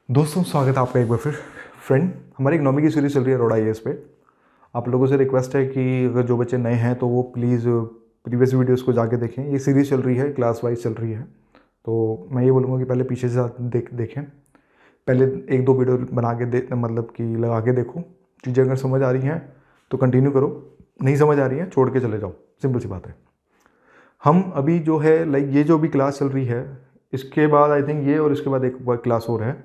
दोस्तों स्वागत है आपका एक बार फिर। फ्रेंड, हमारी इकोनॉमी की सीरीज चल रही है रोड आईएएस पे। आप लोगों से रिक्वेस्ट है कि अगर जो बच्चे नए हैं तो वो प्लीज़ प्रीवियस वीडियोस को जाके देखें। ये सीरीज़ चल रही है, क्लास वाइज चल रही है, तो मैं ये बोलूँगा कि पहले पीछे से देखें। पहले एक दो वीडियो बना के मतलब कि लगा के देखो। चीज़ें अगर समझ आ रही हैं तो कंटिन्यू करो, नहीं समझ आ रही हैं छोड़ के चले जाओ। सिंपल सी बात है। हम अभी जो है लाइक ये जो भी क्लास चल रही है, इसके बाद आई थिंक ये और इसके बाद एक क्लास और है।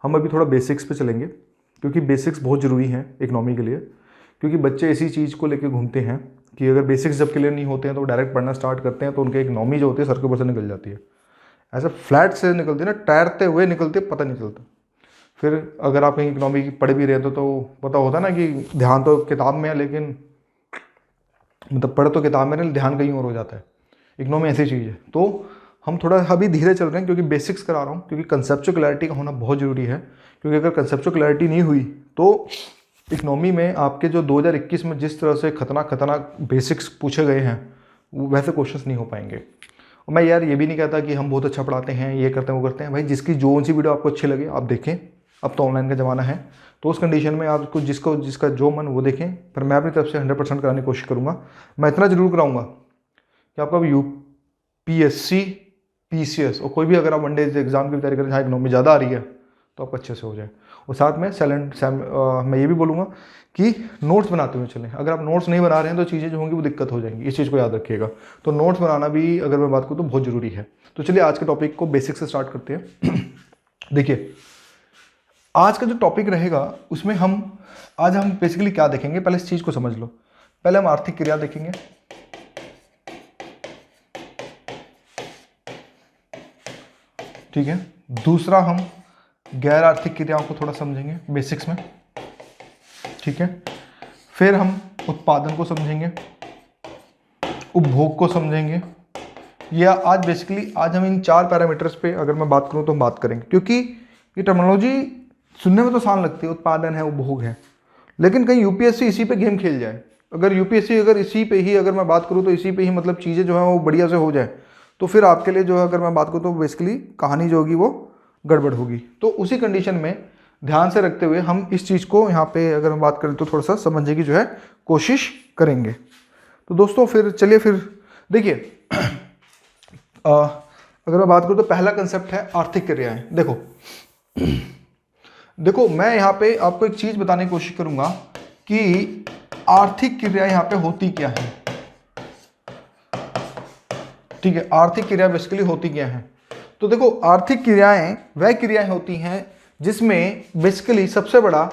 हम अभी थोड़ा बेसिक्स पे चलेंगे क्योंकि बेसिक्स बहुत ज़रूरी हैं इकनॉमी के लिए। क्योंकि बच्चे इसी चीज़ को लेके घूमते हैं कि अगर बेसिक्स जब क्लियर नहीं होते हैं तो डायरेक्ट पढ़ना स्टार्ट करते हैं तो उनके इकनॉमी जो होती है सर के ऊपर से निकल जाती है। ऐसा फ्लैट से निकलती है ना, तैरते हुए निकलते पता नहीं चलता। फिर अगर आप कहीं इकनॉमी की पढ़ भी रहे हो तो पता होता है ना कि ध्यान तो किताब में है, लेकिन मतलब पढ़ तो किताब में नहीं, ध्यान कहीं और हो जाता है। इकनॉमी ऐसी चीज़ है। तो हम थोड़ा अभी धीरे चल रहे हैं क्योंकि बेसिक्स करा रहा हूँ, क्योंकि कंसेप्चुअल क्लैरिटी का होना बहुत ज़रूरी है। क्योंकि अगर कंसेप्चुअल क्लैरिटी नहीं हुई तो इकनॉमी में आपके जो 2021 में जिस तरह से खतरनाक बेसिक्स पूछे गए हैं वो वैसे क्वेश्चंस नहीं हो पाएंगे। और मैं यार ये भी नहीं कहता कि हम बहुत अच्छा पढ़ाते हैं, ये करते हैं वो करते हैं। भाई जिसकी जो सी वीडियो आपको अच्छी लगे आप देखें। अब तो ऑनलाइन का ज़माना है, तो उस कंडीशन में आपको जिसका जो मन वो देखें। पर मैं अपनी तरफ से 100% कराने की कोशिश करूँगा। मैं इतना जरूर कराऊंगा कि आपका यूपीएससी, पीसीएस और कोई भी अगर आप वनडे एग्जाम की तैयारी करें जहाँ इकनॉमी ज़्यादा आ रही है तो आपको अच्छे से हो जाए। और साथ में मैं ये भी बोलूँगा कि नोट्स बनाते हुए चलें। अगर आप नोट्स नहीं बना रहे हैं तो चीज़ें जो होंगी वो दिक्कत हो जाएंगी, इस चीज़ को याद रखिएगा। तो नोट्स बनाना भी अगर मैं बात करूँ तो बहुत ज़रूरी है। तो चलिए आज के टॉपिक को बेसिक से स्टार्ट करते हैं। देखिए आज का जो टॉपिक रहेगा उसमें आज हम बेसिकली क्या देखेंगे, पहले इस चीज़ को समझ लो। पहले हम आर्थिक क्रिया देखेंगे, ठीक है। दूसरा हम गैर आर्थिक क्रियाओं को थोड़ा समझेंगे बेसिक्स में, ठीक है। फिर हम उत्पादन को समझेंगे, उपभोग को समझेंगे। या आज हम इन 4 पैरामीटर्स पे अगर मैं बात करूं तो हम बात करेंगे, क्योंकि ये टर्मिनोलॉजी सुनने में तो आसान लगती है, उत्पादन है, उपभोग है, लेकिन कहीं यूपीएससी इसी पे गेम खेल जाए। अगर यूपीएससी अगर इसी पे ही अगर मैं बात करूं तो इसी पे ही मतलब चीज़ें जो है वो बढ़िया से हो जाए तो फिर आपके लिए जो है अगर मैं बात करूं तो बेसिकली कहानी जो होगी वो गड़बड़ होगी। तो उसी कंडीशन में ध्यान से रखते हुए हम इस चीज़ को यहाँ पे अगर हम बात करें तो थोड़ा सा समझने की जो है कोशिश करेंगे। तो दोस्तों फिर चलिए फिर देखिए, अगर मैं बात करूं तो पहला कंसेप्ट है आर्थिक क्रियाएं। देखो मैं यहाँ पे आपको एक चीज बताने की कोशिश करूंगा कि आर्थिक क्रिया यहाँ पे होती क्या है, ठीक है। आर्थिक क्रिया बेसिकली होती क्या है, तो देखो आर्थिक क्रियाएं वह क्रियाएं होती हैं जिसमें बेसिकली सबसे बड़ा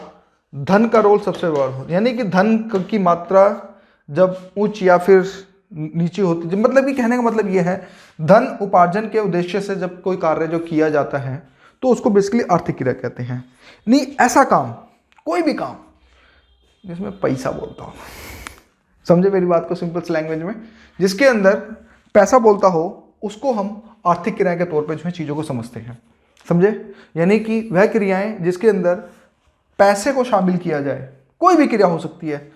धन का रोल सबसे बड़ा हो, यानी कि धन की मात्रा जब उच्च या फिर नीचे होती, मतलब कि कहने का मतलब यह है धन उपार्जन के उद्देश्य से जब कोई कार्य जो किया जाता है तो उसको बेसिकली आर्थिक क्रिया कहते हैं। नहीं ऐसा काम, कोई भी काम जिसमें पैसा बोलता हो, समझे मेरी बात को सिंपल लैंग्वेज में, जिसके अंदर पैसा बोलता हो उसको हम आर्थिक क्रिया के तौर पे जो है चीज़ों को समझते हैं, समझे। यानी कि वह क्रियाएं जिसके अंदर पैसे को शामिल किया जाए, कोई भी क्रिया हो सकती है,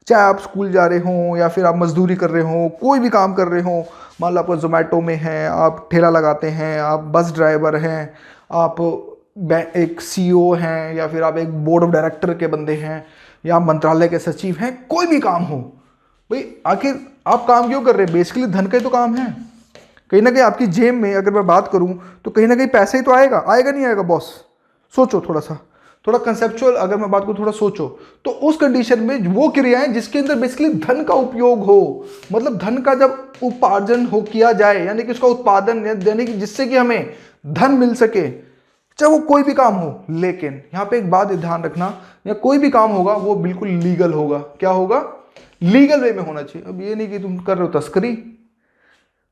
चाहे आप स्कूल जा रहे हो या फिर आप मजदूरी कर रहे हो, कोई भी काम कर रहे हो। मान लो आपको जोमेटो में है, आप ठेला लगाते हैं, आप बस ड्राइवर हैं, आप एक सीईओ हैं, या फिर आप एक बोर्ड ऑफ डायरेक्टर के बंदे हैं, या आप मंत्रालय के सचिव हैं, कोई भी काम हो भाई, आखिर आप काम क्यों कर रहे हैं, बेसिकली धन का ही तो काम है। कहीं ना कहीं आपकी जेब में अगर मैं बात करूं तो कहीं ना कहीं पैसे ही तो आएगा, आएगा नहीं आएगा बॉस। सोचो थोड़ा कंसेप्चुअल अगर मैं बात करूं, थोड़ा सोचो। तो उस कंडीशन में वो क्रियाएं जिसके अंदर बेसिकली धन का उपयोग हो, मतलब धन का जब उपार्जन हो किया जाए, यानी कि उसका उत्पादन, यानी कि जिससे कि हमें धन मिल सके, चाहे वो कोई भी काम हो। लेकिन यहाँ पे एक बात ध्यान रखना, या कोई भी काम होगा वो बिल्कुल लीगल होगा। क्या होगा? लीगल वे में होना चाहिए। अब ये नहीं कि तुम कर रहे हो तस्करी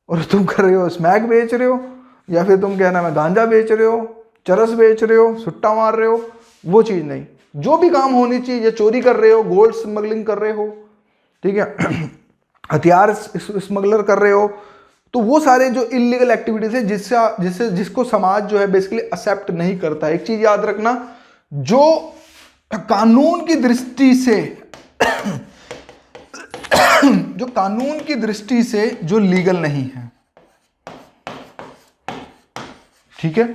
और तुम कर रहे हो स्मैक बेच रहे हो, या फिर तुम कहना मैं गांजा बेच रहे हो, चरस बेच रहे हो, सुट्टा मार रहे हो, वो चीज नहीं। जो भी काम होनी चाहिए, या चोरी कर रहे हो, गोल्ड स्मगलिंग कर रहे हो, ठीक है, हथियार स्मगलर कर रहे हो, तो वो सारे जो इलीगल एक्टिविटीज है जिसको समाज जो है बेसिकली एक्सेप्ट नहीं करता है। एक चीज याद रखना, जो कानून की दृष्टि से जो कानून की दृष्टि से जो लीगल नहीं है, ठीक है,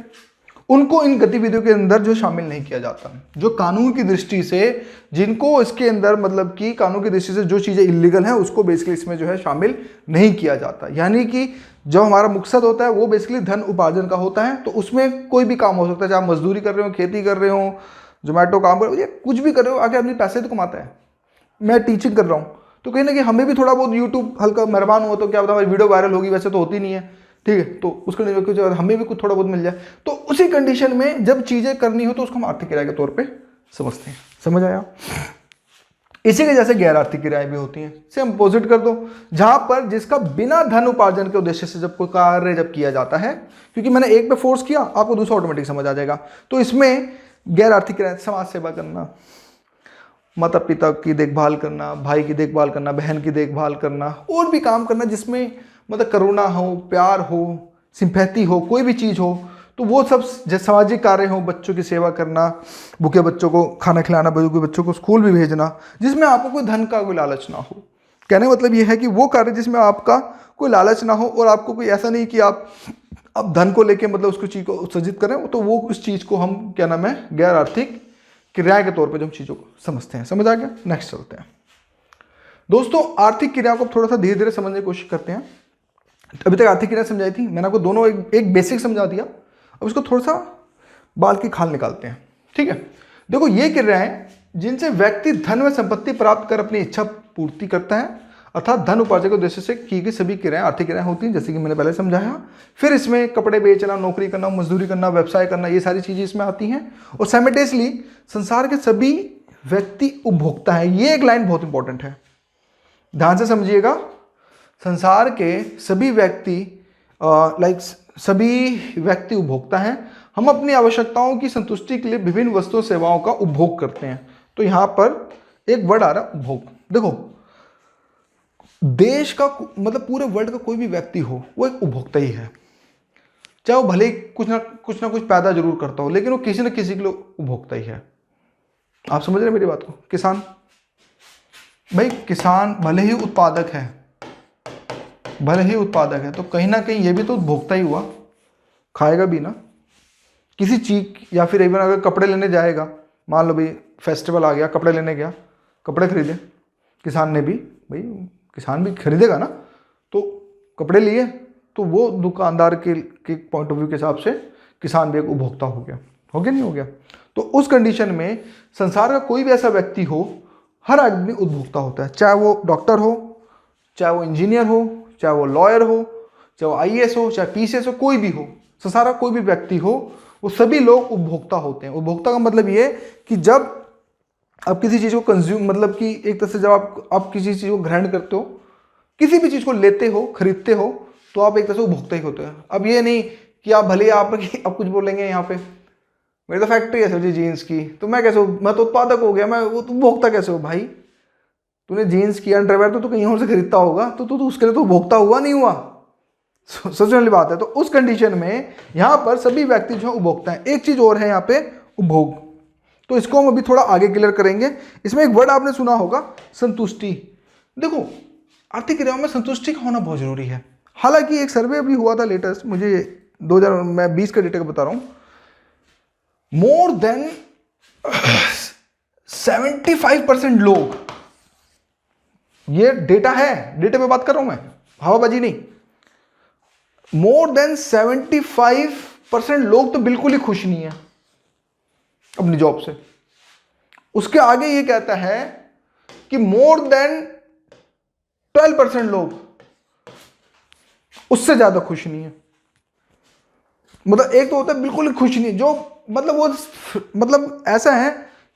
उनको इन गतिविधियों के अंदर जो शामिल नहीं किया जाता। जो कानून की दृष्टि से, जिनको इसके अंदर मतलब कि कानून की दृष्टि से जो चीज़ें इलीगल हैं उसको बेसिकली इसमें जो है शामिल नहीं किया जाता। यानी कि जो हमारा मकसद होता है वो बेसिकली धन उपार्जन का होता है। तो उसमें कोई भी काम हो सकता है, चाहे आप मजदूरी कर रहे हो, खेती कर रहे हो, जोमेटो काम कर रहे हो, या कुछ भी कर रहे हो, आगे अपनी पैसे तो कमाता है। मैं टीचिंग कर रहा हूँ तो कहीं ना कहीं हमें भी थोड़ा बहुत यूट्यूब हल्का मेहरबान हुआ तो क्या पता हमारी वीडियो वायरल होगी, वैसे तो होती नहीं है, ठीक है, तो उसके लिए कुछ हमें भी कुछ थोड़ा बहुत मिल जाए। तो उसी कंडीशन में जब चीजें करनी हो तो उसको हम आर्थिक क्रिया के तौर पे समझते हैं। समझ आया? इसी के जैसे गैर आर्थिक क्रियाएं भी होती हैं, से हम अपोजिट कर दो, जहां पर जिसका बिना धन उपार्जन के उद्देश्य से जब कोई कार्य जब किया जाता है, क्योंकि मैंने एक पे फोर्स किया आपको दूसरा ऑटोमेटिक समझ आ जाएगा। तो इसमें गैर आर्थिक क्रियाएं, समाज सेवा करना, माता पिता की देखभाल करना, भाई की देखभाल करना, बहन की देखभाल करना, और भी काम करना जिसमें मतलब करुणा हो, प्यार हो, सिंपैथी हो, कोई भी चीज़ हो, तो वो सब सामाजिक कार्य हो, बच्चों की सेवा करना, भूखे बच्चों को खाना खिलाना, भूखे बच्चों को स्कूल भी भेजना, जिसमें आपको कोई धन का कोई लालच ना हो। कहने का मतलब ये है कि वो कार्य जिसमें आपका कोई लालच ना हो और आपको कोई ऐसा नहीं कि आप धन को लेके मतलब उसको चीज़ को उत्सर्जित करें, तो वो उस चीज़ को हम क्या नाम है, गैर आर्थिक क्रिया के तौर पे जो हम चीज़ों को समझते हैं। समझ आ गया? नेक्स्ट चलते हैं दोस्तों, आर्थिक क्रिया को थोड़ा सा धीरे धीरे समझने की कोशिश करते हैं। अभी तक आर्थिक क्रिया समझाई थी मैंने आपको, दोनों एक बेसिक समझा दिया। अब इसको थोड़ा सा बाल की खाल निकालते हैं, ठीक है। देखो, ये क्रियाएं जिनसे व्यक्ति धन व संपत्ति प्राप्त कर अपनी इच्छा पूर्ति करता है, अर्थात धन उपार्जन के उद्देश्य से की गई सभी क्रियाएं आर्थिक क्रियाएं होती हैं, जैसे कि मैंने पहले समझाया। फिर इसमें कपड़े बेचना, नौकरी करना, मजदूरी करना, व्यवसाय करना, ये सारी चीजें इसमें आती हैं। और साइमल्टेनियसली संसार के सभी व्यक्ति उपभोक्ता है। ये एक लाइन बहुत इंपॉर्टेंट है, ध्यान से समझिएगा। संसार के सभी व्यक्ति सभी व्यक्ति उपभोक्ता हैं। हम अपनी आवश्यकताओं की संतुष्टि के लिए विभिन्न वस्तुओं सेवाओं का उपभोग करते हैं। तो यहां पर एक वर्ड आ रहा है, उपभोग। देखो, देश का मतलब पूरे वर्ल्ड का कोई भी व्यक्ति हो वो एक उपभोक्ता ही है, चाहे वो भले कुछ ना कुछ पैदा जरूर करता हो, लेकिन वो किसी न किसी के लिए उपभोक्ता ही है। आप समझ रहे हैं मेरी बात को? किसान, भाई किसान भले ही उत्पादक है, तो कहीं ना कहीं ये भी तो उपभोक्ता ही हुआ, खाएगा भी ना किसी चीज। या फिर इवन अगर कपड़े लेने जाएगा, मान लो भाई फेस्टिवल आ गया, कपड़े लेने गया, कपड़े खरीदे, किसान ने भी, भाई किसान भी खरीदेगा ना, तो कपड़े लिए, तो वो दुकानदार के पॉइंट ऑफ व्यू के हिसाब से किसान भी एक उपभोक्ता हो गया नहीं हो गया? तो उस कंडीशन में संसार का कोई भी ऐसा व्यक्ति हो, हर आदमी उपभोक्ता होता है, चाहे वो डॉक्टर हो, चाहे वो इंजीनियर हो, चाहे वो लॉयर हो, चाहे वो आईएएस हो, चाहे पीसीएस हो, कोई भी हो, संसार का कोई भी व्यक्ति हो, वो सभी लोग उपभोक्ता होते हैं। उपभोक्ता का मतलब ये कि जब आप किसी चीज को कंज्यूम, मतलब कि एक तरह से जब आप किसी चीज को ग्रहण करते हो, किसी भी चीज को लेते हो, खरीदते हो, तो आप एक तरह से उपभोक्ता ही होते हैं। अब ये नहीं कि आप भले आप कुछ बोलेंगे यहाँ पे, मेरी तो फैक्ट्री है सर जी जीन्स की, तो मैं कैसे, मैं तो उत्पादक हो गया, मैं वो उपभोक्ता कैसे हो? भाई तूने जीन्स की अंडरवेयर तो कहीं और से खरीदता होगा, तो तू उसके लिए तो उपभोक्ता हुआ नहीं हुआ? सबसे पहली बात है। तो उस कंडीशन में यहां पर सभी व्यक्ति जो है उपभोक्ता है। एक चीज और है यहाँ पे, उपभोग, तो इसको हम अभी थोड़ा आगे क्लियर करेंगे। इसमें एक वर्ड आपने सुना होगा, संतुष्टि। देखो, आर्थिक क्रियाओं में संतुष्टि का होना बहुत जरूरी है। हालांकि एक सर्वे अभी हुआ था लेटेस्ट, मुझे 2020 का डेटा का बता रहा हूं, मोर देन 75% लोग, ये डेटा है, डेटा पे बात कर रहा हूं मैं, हवाबाजी नहीं, मोर देन 75% लोग तो बिल्कुल ही खुश नहीं है अपनी जॉब से। उसके आगे ये कहता है कि मोर देन 12% लोग उससे ज्यादा खुश नहीं है। मतलब एक तो होता है बिल्कुल ही खुश नहीं, जो मतलब वो मतलब ऐसा है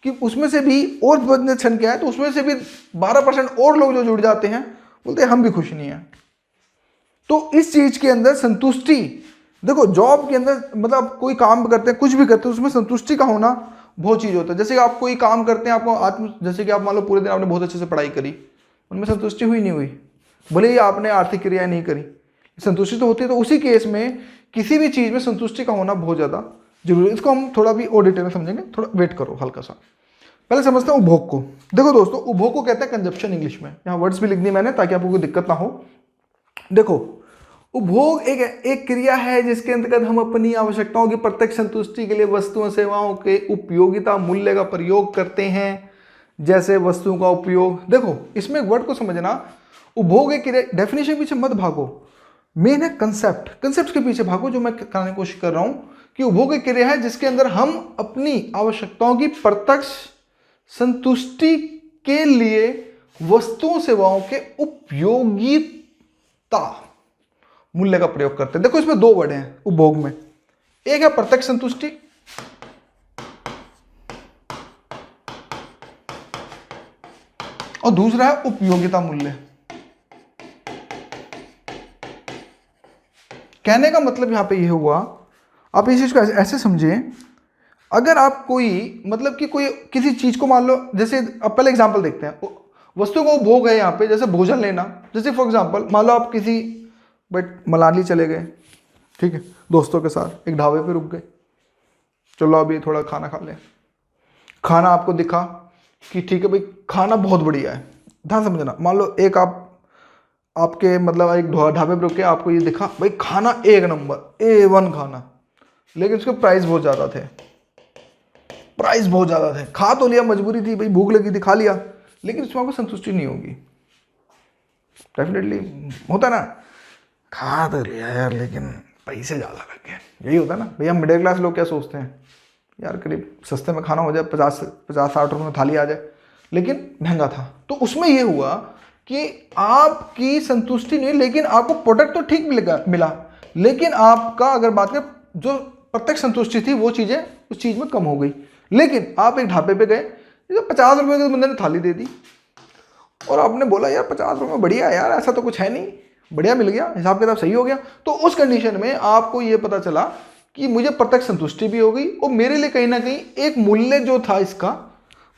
कि उसमें से भी और बदले छन के आए, तो उसमें से भी 12% और लोग जो जुड़ जाते हैं, बोलते हैं हम भी खुश नहीं है। तो इस चीज के अंदर संतुष्टि, देखो जॉब के अंदर मतलब कोई काम करते हैं, कुछ भी करते हैं, उसमें संतुष्टि का होना बहुत चीज होता है। जैसे कि आप कोई काम करते हैं, आपको जैसे कि आप मान लो पूरे दिन आपने बहुत अच्छे से पढ़ाई करी, उनमें संतुष्टि हुई नहीं हुई, भले ही आपने आर्थिक क्रियाएं नहीं करी, संतुष्टि तो होती है। तो उसी केस में किसी भी चीज में संतुष्टि का होना बहुत ज्यादा जरूरी है। इसको हम थोड़ा भी और डिटेल में समझेंगे, थोड़ा वेट करो हल्का सा। पहले समझते हैं उपभोग को। देखो दोस्तों, उपभोग को कहते हैं कंजप्शन इंग्लिश में, यहाँ वर्ड्स भी लिख दी मैंने ताकि आपको कोई दिक्कत ना हो। देखो, उपभोग एक एक क्रिया है जिसके अंतर्गत हम अपनी आवश्यकताओं की प्रत्यक्ष संतुष्टि के लिए वस्तुओं सेवाओं के उपयोगिता मूल्य का प्रयोग करते हैं। जैसे वस्तुओं का उपयोग, देखो इसमें एक वर्ड को समझना, उपभोग एक क्रिया, डेफिनेशन के पीछे मत भागो, मेन है कंसेप्ट, कंसेप्ट के पीछे भागो जो मैं कहने की कोशिश कर रहा हूं कि उपभोग एक क्रिया है जिसके अंदर हम अपनी आवश्यकताओं की प्रत्यक्ष संतुष्टि के लिए वस्तुओं सेवाओं के उपयोगिता मूल्य का प्रयोग करते हैं। देखो इसमें दो वर्ड हैं उपभोग में, एक है प्रत्यक्ष संतुष्टि और दूसरा है उपयोगिता मूल्य। कहने का मतलब यहां पे ये हुआ, आप इस चीज को ऐसे समझिए, अगर आप कोई मतलब कि कोई किसी चीज को मान लो, जैसे अब पहले एग्जांपल देखते हैं, वस्तु को उपभोग है यहाँ पे, जैसे भोजन लेना, जैसे फॉर एग्जांपल मान लो आप किसी मनाली चले गए, ठीक है, दोस्तों के साथ एक ढाबे पे रुक गए, चलो अभी थोड़ा खाना खा लें। खाना आपको दिखा कि ठीक है भाई खाना बहुत बढ़िया है, ध्यान समझना, मान लो एक आपके मतलब एक ढाबे पे रुक के आपको ये दिखा भाई खाना एक नंबर A1 खाना, लेकिन उसके प्राइस बहुत ज़्यादा थे, प्राइस बहुत ज़्यादा थे, खा तो लिया, मजबूरी थी भाई, भूख लगी थी, खा लिया, लेकिन उसमें आपको संतुष्टि नहीं होगी। डेफिनेटली होता ना, खा तो लिया यार लेकिन पैसे ज़्यादा लग गए, यही होता है ना भैया। मिडिल क्लास लोग क्या सोचते हैं, यार करीब सस्ते में खाना हो जाए, 50-60 रुपये में थाली आ जाए, लेकिन महंगा था। तो उसमें ये हुआ कि आपकी संतुष्टि नहीं, लेकिन आपको प्रोडक्ट तो ठीक मिला, लेकिन आपका अगर बात करें जो प्रत्यक्ष संतुष्टि थी वो चीज़ें उस चीज़ में कम हो गई। लेकिन आप एक ढाबे पे गए, 50 रुपये के बंदे ने थाली दे दी और आपने बोला यार 50 रुपये में बढ़िया है यार, ऐसा तो कुछ है नहीं, बढ़िया मिल गया, हिसाब किताब सही हो गया। तो उस कंडीशन में आपको ये पता चला कि मुझे प्रत्यक्ष संतुष्टि भी हो गई और मेरे लिए कहीं ना कहीं एक मूल्य जो था इसका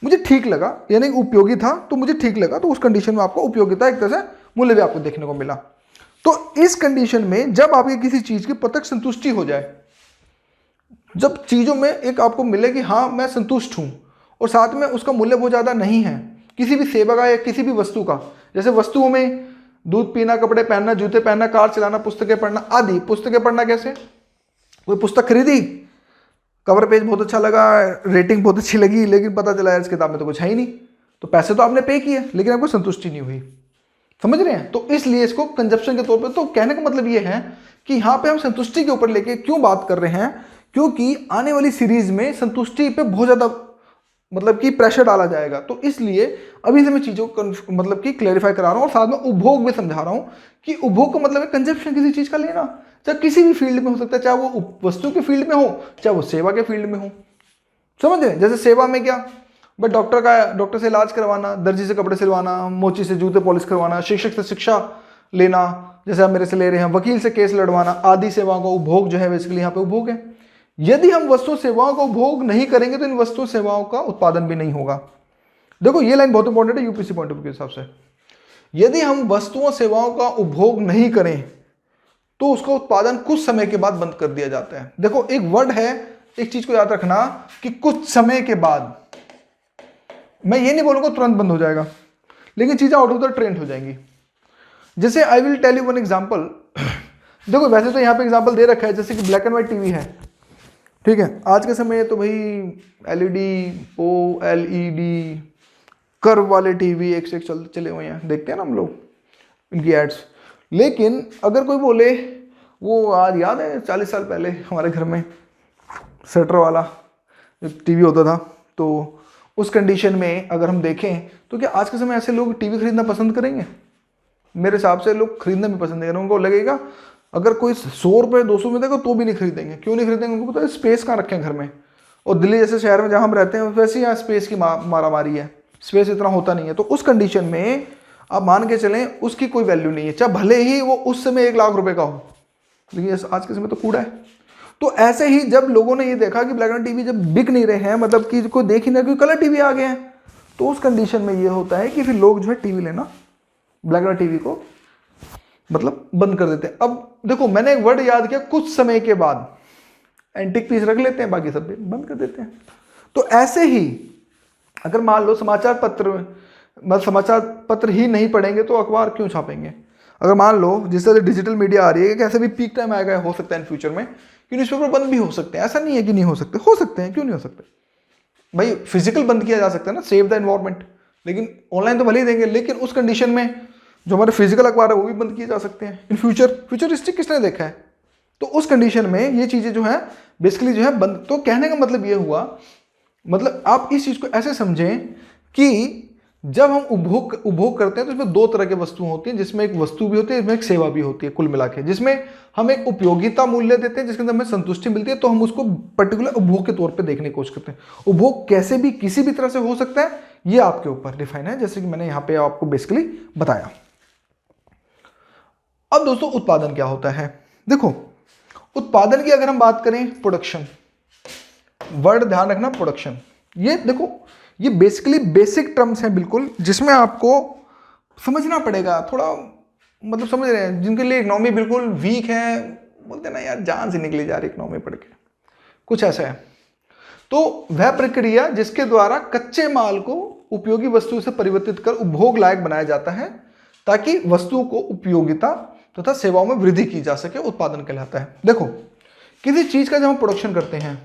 मुझे ठीक लगा, यानी उपयोगी था तो मुझे ठीक लगा। तो उस कंडीशन में आपको उपयोगिता एक तरह से मूल्य भी आपको देखने को मिला। तो इस कंडीशन में जब आपकी किसी चीज की प्रत्यक्ष संतुष्टि हो जाए, जब चीजों में एक आपको मिले कि हाँ मैं संतुष्ट हूं और साथ में उसका मूल्य बहुत ज्यादा नहीं है, किसी भी सेवा का या किसी भी वस्तु का, जैसे वस्तुओं में दूध पीना, कपड़े पहनना, जूते पहनना, कार चलाना, पुस्तकें पढ़ना आदि। पुस्तकें पढ़ना कैसे, कोई पुस्तक खरीदी, कवर पेज बहुत अच्छा लगा, रेटिंग बहुत अच्छी लगी, लेकिन पता चला यार इस किताब में तो कुछ है ही नहीं, तो पैसे तो आपने पे किए लेकिन आपको संतुष्टि नहीं हुई, समझ रहे हैं। तो इसलिए इसको कंजप्शन के तौर पे, तो कहने का मतलब ये है कि यहाँ पे हम संतुष्टि के ऊपर लेके क्यों बात कर रहे हैं, क्योंकि आने वाली सीरीज में संतुष्टि पे बहुत ज्यादा मतलब कि प्रेशर डाला जाएगा। तो इसलिए अभी से मैं चीजों को मतलब कि क्लैरिफाई करा रहा हूँ और साथ में उपभोग भी समझा रहा हूँ कि उपभोग का मतलब है कंजप्शन, किसी चीज का लेना, चाहे किसी भी फील्ड में हो सकता है, चाहे वो वस्तु के फील्ड में हो, चाहे वो सेवा के फील्ड में हो, समझ रहे हैं। जैसे सेवा में क्या, बट डॉक्टर से इलाज करवाना, दर्जी से कपड़े सिलवाना, मोची से जूते पॉलिश करवाना, शिक्षक से शिक्षा लेना जैसे आप मेरे से ले रहे हैं, वकील से केस लड़वाना आदि सेवाओं का उपभोग जो है बेसिकली यहाँ पे उपभोग है। यदि हम वस्तु सेवाओं का उपभोग नहीं करेंगे तो इन वस्तु सेवाओं का उत्पादन भी नहीं होगा। देखो ये लाइन बहुत इंपॉर्टेंट है यूपीसी पॉइंट ऑफ व्यू के हिसाब से। यदि हम वस्तुओं सेवाओं का उपभोग नहीं करें तो उसका उत्पादन कुछ समय के बाद बंद कर दिया जाता है। देखो एक वर्ड है, एक चीज को याद रखना कि कुछ समय के बाद, मैं ये नहीं बोलूंगा तुरंत बंद हो जाएगा, लेकिन चीजें आउट ऑफ द ट्रेंड हो जाएंगी। जैसे I will tell you one example. देखो वैसे तो यहाँ पे एग्जांपल दे रखा है, जैसे कि ब्लैक एंड व्हाइट टीवी है, ठीक है, आज के समय तो भाई एलईडी, ओएलईडी, कर्व वाले टीवी एक से एक चले हुए हैं, देखते हैं ना हम लोग इनकी एड्स। लेकिन अगर कोई बोले, वो आज याद है 40 साल पहले हमारे घर में सेटर वाला जो टीवी होता था, तो उस कंडीशन में अगर हम देखें तो क्या आज के समय ऐसे लोग टीवी खरीदना पसंद करेंगे? मेरे हिसाब से लोग खरीदना भी पसंद करेंगे। उनको लगेगा अगर कोई 100 रुपये 200 में देगा तो भी नहीं खरीदेंगे। क्यों नहीं खरीदेंगे? उनको पता है स्पेस कहाँ रखें घर में। और दिल्ली जैसे शहर में जहाँ हम रहते हैं वैसे ही यहाँ स्पेस की मारामारी है, स्पेस इतना होता नहीं है। तो उस कंडीशन में आप मान के चलें उसकी कोई वैल्यू नहीं है, चाहे भले ही वो उस समय 1 लाख रुपए का हो, लेकिन आज के समय तो कूड़ा है। तो ऐसे ही जब लोगों ने ये देखा कि ब्लैक एंड टीवी जब बिक नहीं रहे हैं, मतलब कि कोई देख ही नहीं, कोई कलर टीवी आ गए हैं, तो उस कंडीशन में ये होता है कि फिर लोग जो है टीवी लेना, ब्लैक एंड टीवी को मतलब बंद कर देते हैं। अब देखो मैंने एक वर्ड याद किया, कुछ समय के बाद एंटिक पीस रख लेते हैं, बाकी सब बंद कर देते हैं। तो ऐसे ही अगर मान लो समाचार पत्र ही नहीं पढ़ेंगे तो अखबार क्यों छापेंगे? अगर मान लो जिस तरह से डिजिटल मीडिया आ रही है, कैसे भी पीक टाइम आएगा, हो सकता है इन फ्यूचर में कि न्यूज़पेपर बंद भी हो सकते हैं, ऐसा नहीं है कि नहीं हो सकते हैं, क्यों नहीं हो सकते भाई। फिजिकल बंद किया जा सकता है ना, सेव द एनवायरमेंट, लेकिन ऑनलाइन तो भले ही देंगे, लेकिन उस कंडीशन में जो हमारे फिजिकल अखबार है वो भी बंद किए जा सकते हैं इन फ्यूचरिस्टिक किसने देखा है। तो उस कंडीशन में ये चीज़ें जो है बेसिकली जो है बंद। तो कहने का मतलब ये हुआ, मतलब आप इस चीज़ को ऐसे समझें कि जब हम उपभोग करते हैं तो इसमें दो तरह की वस्तु होती हैं, जिसमें एक वस्तु भी होती है, इसमें एक सेवा भी होती है, कुल मिला के जिसमें हम एक उपयोगिता मूल्य देते हैं, जिसके अंदर हमें संतुष्टि मिलती है, तो हम उसको पर्टिकुलर उपभोग के तौर पे देखने की कोशिश करते हैं। उपभोग कैसे भी किसी भी तरह से हो सकता है, ये आपके ऊपर डिफाइन है, जैसे कि मैंने यहाँ पे आपको बेसिकली बताया। अब दोस्तों उत्पादन क्या होता है, देखो उत्पादन की अगर हम बात करें, प्रोडक्शन, वर्ड ध्यान रखना प्रोडक्शन, ये देखो ये बेसिकली बेसिक टर्म्स हैं बिल्कुल, जिसमें आपको समझना पड़ेगा थोड़ा, मतलब समझ रहे हैं, जिनके लिए इकोनॉमी बिल्कुल वीक है, बोलते ना यार जान से निकली जा रही इकोनॉमी पढ़ के, कुछ ऐसा है। तो वह प्रक्रिया जिसके द्वारा कच्चे माल को उपयोगी वस्तु से परिवर्तित कर उपभोग लायक बनाया जाता है, ताकि वस्तुओं को उपयोगिता तथा सेवाओं में वृद्धि की जा सके, उत्पादन कहलाता है। देखो किसी चीज का जब हम प्रोडक्शन करते हैं,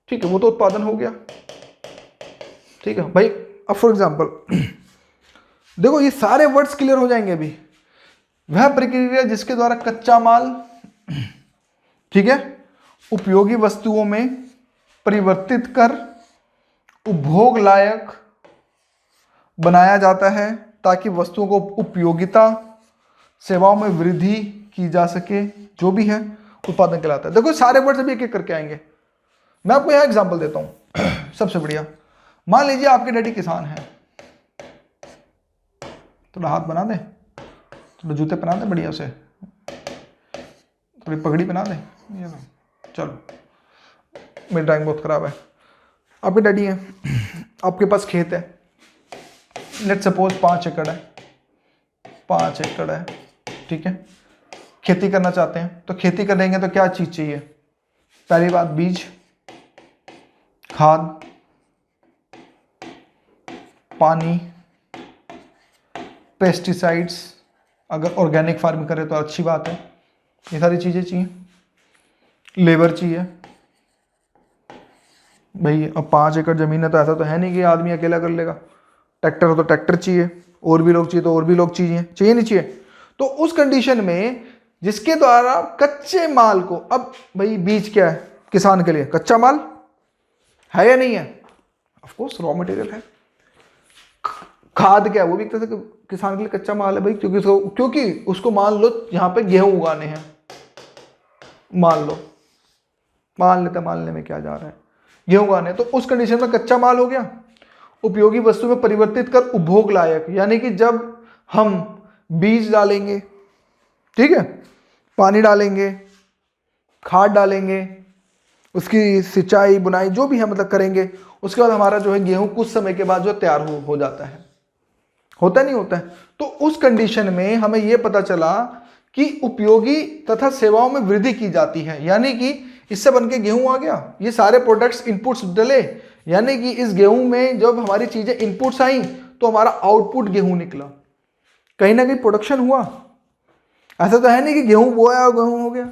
ठीक है, वो तो उत्पादन हो गया, ठीक है भाई। अब फॉर एग्जांपल देखो ये सारे वर्ड्स क्लियर हो जाएंगे अभी। वह प्रक्रिया जिसके द्वारा कच्चा माल, ठीक है, उपयोगी वस्तुओं में परिवर्तित कर उपभोग लायक बनाया जाता है, ताकि वस्तुओं को उपयोगिता सेवाओं में वृद्धि की जा सके, जो भी है उत्पादन कहलाता है। देखो सारे वर्ड्स अभी एक एक करके आएंगे। मैं आपको यहां एग्जांपल देता हूं सबसे बढ़िया, मान लीजिए आपके डैडी किसान हैं, थोड़ा हाथ बना दें, थोड़ा जूते पहना दें बढ़िया से, थोड़ी पगड़ी पहना दें, ये चलो मेरी ड्राइंग बहुत खराब है। आपके डैडी हैं, आपके पास खेत है, लेट सपोज 5 एकड़ है, 5 एकड़ है, ठीक है, खेती करना चाहते हैं। तो खेती करेंगे तो क्या चीज चाहिए, पहली बात बीज, खाद, पानी, पेस्टिसाइड्स, अगर ऑर्गेनिक फार्मिंग करें तो अच्छी बात है, ये सारी चीज़ें चाहिए, लेबर चाहिए भाई। अब 5 एकड़ ज़मीन है तो ऐसा तो है नहीं कि आदमी अकेला कर लेगा, ट्रैक्टर हो तो ट्रैक्टर चाहिए, और भी लोग चाहिए तो और भी लोग चाहिए नहीं चाहिए। तो उस कंडीशन में जिसके द्वारा कच्चे माल को, अब भाई बीज क्या है किसान के लिए, कच्चा माल है या नहीं है, ऑफ कोर्स रॉ मटेरियल है। खाद क्या है, वो भी एक तरह से किसान के लिए कच्चा माल है भाई, क्योंकि उसको मान लो यहाँ पे गेहूं उगाने हैं, मानने में क्या जा रहा है, गेहूं उगाने, तो उस कंडीशन में कच्चा माल हो गया। उपयोगी वस्तु में परिवर्तित कर उपभोग लायक, यानी कि जब हम बीज डालेंगे, ठीक है, पानी डालेंगे, खाद डालेंगे, उसकी सिंचाई बुनाई जो भी है मतलब करेंगे, उसके बाद हमारा जो है गेहूं कुछ समय के बाद जो तैयार हो जाता है, होता नहीं होता है। तो उस कंडीशन में हमें यह पता चला कि उपयोगी तथा सेवाओं में वृद्धि की जाती है, यानी कि इससे बनके गेहूं आ गया, ये सारे प्रोडक्ट्स इनपुट्स डले, यानी कि इस गेहूं में जब हमारी चीजें इनपुट्स आई तो हमारा आउटपुट गेहूं निकला, कहीं ना कहीं प्रोडक्शन हुआ। ऐसा तो है नहीं कि गेहूं बोया और गेहूं हो गया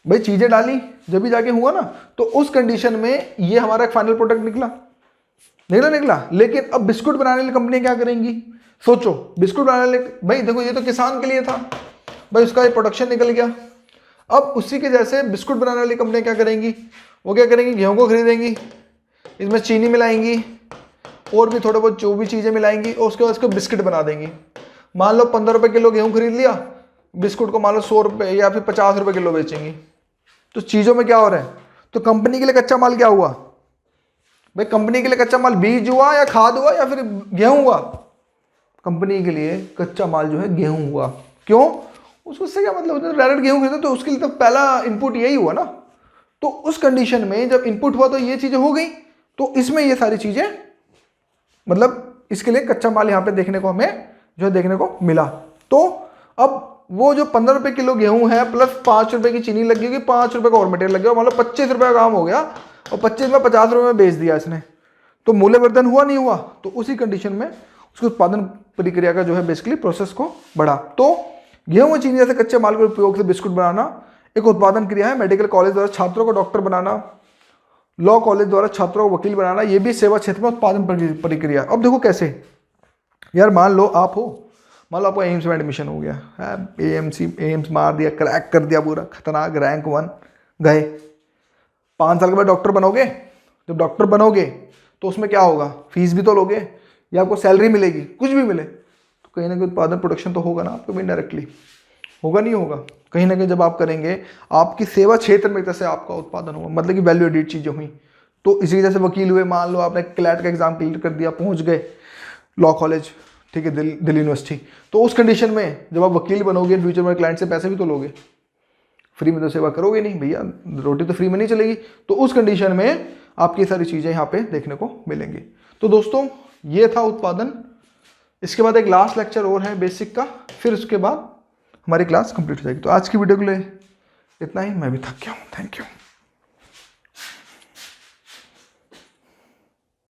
भाई, चीजें डाली जब भी जाके हुआ ना। तो उस कंडीशन में ये हमारा एक फाइनल प्रोडक्ट निकला। लेकिन अब बिस्कुट बनाने वाली कंपनी क्या करेंगी, सोचो, बिस्कुट बनाने वाले भाई देखो ये तो किसान के लिए था भाई, उसका ये प्रोडक्शन निकल गया। अब उसी के जैसे बिस्कुट बनाने वाली कंपनी क्या करेंगी, वो क्या करेंगी, गेहूं को खरीदेंगी, इसमें चीनी मिलाएंगी और भी थोड़े बहुत जो भी चीजें मिलाएंगी, और उसके बाद उसको बिस्किट बना देंगी। मान लो 15 रुपए किलो गेहूं खरीद लिया, बिस्कुट को मान लो 100 रुपए या फिर 50 रुपए किलो बेचेंगी। तो चीजों में क्या हो रहा है, तो कंपनी के लिए कच्चा माल क्या हुआ भाई, कंपनी के लिए कच्चा माल बीज हुआ या खाद हुआ या फिर गेहूं हुआ, कंपनी के लिए कच्चा माल जो है गेहूं हुआ। क्यों, उससे क्या मतलब, डायरेक्ट गेहूं खरीदो तो उसके लिए तो पहला इनपुट यही हुआ ना। तो उस कंडीशन में जब इनपुट हुआ तो ये चीजें हो गई, तो इसमें ये सारी चीजें मतलब इसके लिए कच्चा माल यहाँ पे देखने को हमें जो देखने को मिला। तो अब वो जो 15 रुपए किलो गेहूं है प्लस 5 रुपए की चीनी लगी होगी, 5 रुपए का और मटेरियल लग गया, मतलब 25 रुपए का काम हो गया, और 25 में 50 रुपए में बेच दिया इसने, तो मूल्यवर्धन हुआ नहीं हुआ। तो उसी कंडीशन में उसके उत्पादन प्रक्रिया का जो है बेसिकली प्रोसेस को बढ़ा। तो गेहूं चीनी जैसे कच्चे माल के उपयोग से बिस्कुट बनाना एक उत्पादन क्रिया है। मेडिकल कॉलेज द्वारा छात्रों को डॉक्टर बनाना, लॉ कॉलेज द्वारा छात्रों को वकील बनाना, ये भी सेवा क्षेत्र में उत्पादन प्रक्रिया। अब देखो कैसे यार, मान लो आपको एम्स में एडमिशन हो गया है, एम्स मार दिया, क्रैक कर दिया पूरा, खतरनाक, रैंक 1 गए। 5 साल के बाद डॉक्टर बनोगे। जब डॉक्टर बनोगे तो उसमें क्या होगा, फीस भी तो लोगे या आपको सैलरी मिलेगी, कुछ भी मिले तो कहीं ना कहीं उत्पादन प्रोडक्शन तो होगा ना आपको भी इनडायरेक्टली, होगा नहीं होगा, कहीं ना कहीं जब आप करेंगे आपकी सेवा क्षेत्र में जैसे आपका उत्पादन होगा, मतलब कि वैल्यू एडिड चीज़ें हुई। तो इसी वजह से वकील हुए, मान लो आपने क्लैट का एग्जाम क्लियर कर दिया, पहुंच गए लॉ कॉलेज, ठीक है, दिल्ली यूनिवर्सिटी, तो उस कंडीशन में जब आप वकील बनोगे फ्यूचर में क्लाइंट से पैसे भी तो लोगे, फ्री में तो सेवा करोगे नहीं भैया, रोटी तो फ्री में नहीं चलेगी। तो उस कंडीशन में आपकी सारी चीज़ें यहाँ पे देखने को मिलेंगी। तो दोस्तों ये था उत्पादन। इसके बाद एक लास्ट लेक्चर और है बेसिक का, फिर उसके बाद हमारी क्लास कंप्लीट हो जाएगी। तो आज की वीडियो के लिए इतना ही, मैं भी थक गया हूँ। Thank you.